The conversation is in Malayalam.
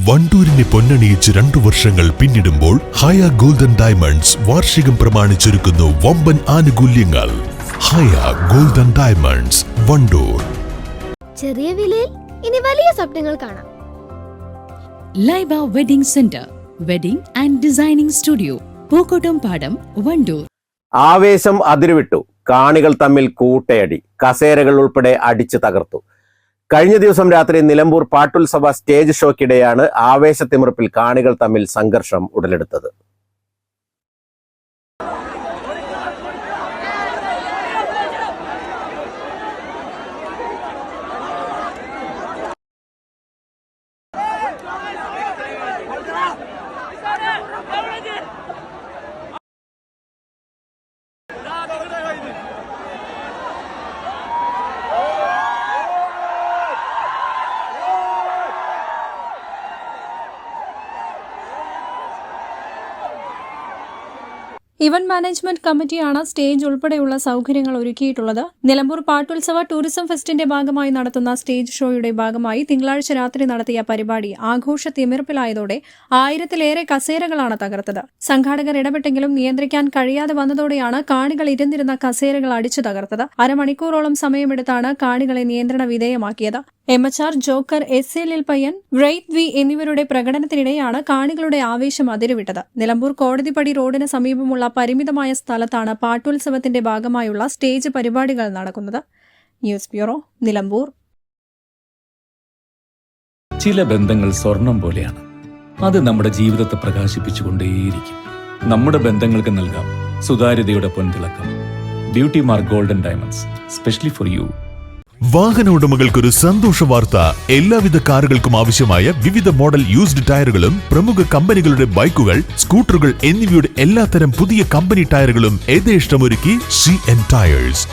വണ്ടൂരിനെ പൊന്നണിയിച്ച് 2 വർഷങ്ങൾ പിന്നിടുമ്പോൾ ഹയ ഗോൾഡൻ ഡയമണ്ട്സ് വാർഷികം പ്രമാണിച്ചൊരുക്കുന്നു വമ്പൻ ആനുകൂല്യങ്ങൾ. ഹയ ഗോൾഡൻ ഡയമണ്ട്സ്, വണ്ടൂർ. ചെറിയ വിലയിൽ ഇനി വലിയ സ്വപ്നങ്ങൾ കാണാം. Laiba wedding centre, wedding and designing studio, Pookkottumpadam, Wandoor. ആവേശം അതിരുവിട്ടു. കാണികൾ തമ്മിൽ കൂട്ടയടി, കസേരകൾ ഉൾപ്പെടെ അടിച്ചു തകർത്തു. കഴിഞ്ഞ ദിവസം രാത്രി നിലമ്പൂർ പാട്ടുത്സവ സ്റ്റേജ് ഷോയ്ക്കിടെയാണ് ആവേശത്തിമിർപ്പിൽ കാണികൾ തമ്മിൽ സംഘർഷം ഉടലെടുത്തത്. ഇവന്റ് മാനേജ്മെന്റ് കമ്മിറ്റിയാണ് സ്റ്റേജ് ഉൾപ്പെടെയുള്ള സൗകര്യങ്ങൾ ഒരുക്കിയിട്ടുള്ളത്. നിലമ്പൂർ പാട്ടുത്സവ ടൂറിസം ഫെസ്റ്റിന്റെ ഭാഗമായി നടത്തുന്ന സ്റ്റേജ് ഷോയുടെ ഭാഗമായി തിങ്കളാഴ്ച രാത്രി നടത്തിയ പരിപാടി ആഘോഷ തിമിർപ്പിലായതോടെ 1000-ലേറെ കസേരകളാണ് തകർത്തത്. സംഘാടകർ ഇടപെട്ടെങ്കിലും നിയന്ത്രിക്കാൻ കഴിയാതെ വന്നതോടെയാണ് കാണികൾ ഇരുന്നിരുന്ന കസേരകൾ അടിച്ചു തകർത്തത്. അരമണിക്കൂറോളം സമയമെടുത്താണ് കാണികളെ നിയന്ത്രണ വിധേയമാക്കിയത്. MHR, ജോക്കർ, SL പയ്യൻ, റെയ്ത് വി എന്നിവരുടെ പ്രകടനത്തിനിടെയാണ് കാണികളുടെ ആവേശം അതിരുവിട്ടത്. നിലമ്പൂർ കോടതിപ്പടി റോഡിന് സമീപമുള്ള പരിമിതമായ സ്ഥലത്താണ് പാട്ടുത്സവത്തിന്റെ ഭാഗമായുള്ള സ്റ്റേജ് പരിപാടികൾ നടക്കുന്നത്. News bureau, Nilambur. ചില ബന്ധങ്ങൾ സ്വർണം പോലെയാണ്. അത് നമ്മുടെ ജീവിതത്തെ പ്രകാശിപ്പിച്ചുകൊണ്ടേയിരിക്കും. നമ്മുടെ ബന്ധങ്ങൾക്ക് നൽകാം സുതാര്യതയുടെ പൊൻതിളക്കം. Beauty mark golden diamonds, specially for you. വാഹന ഉടമകൾക്കൊരു സന്തോഷ വാർത്ത. എല്ലാവിധ കാറുകൾക്കും ആവശ്യമായ വിവിധ മോഡൽ യൂസ്ഡ് ടയറുകളും പ്രമുഖ കമ്പനികളുടെ ബൈക്കുകൾ, സ്കൂട്ടറുകൾ എന്നിവയുടെ എല്ലാത്തരം പുതിയ കമ്പനി ടയറുകളും യഥേഷ്ടമൊരുക്കി CN ടയേഴ്സ്.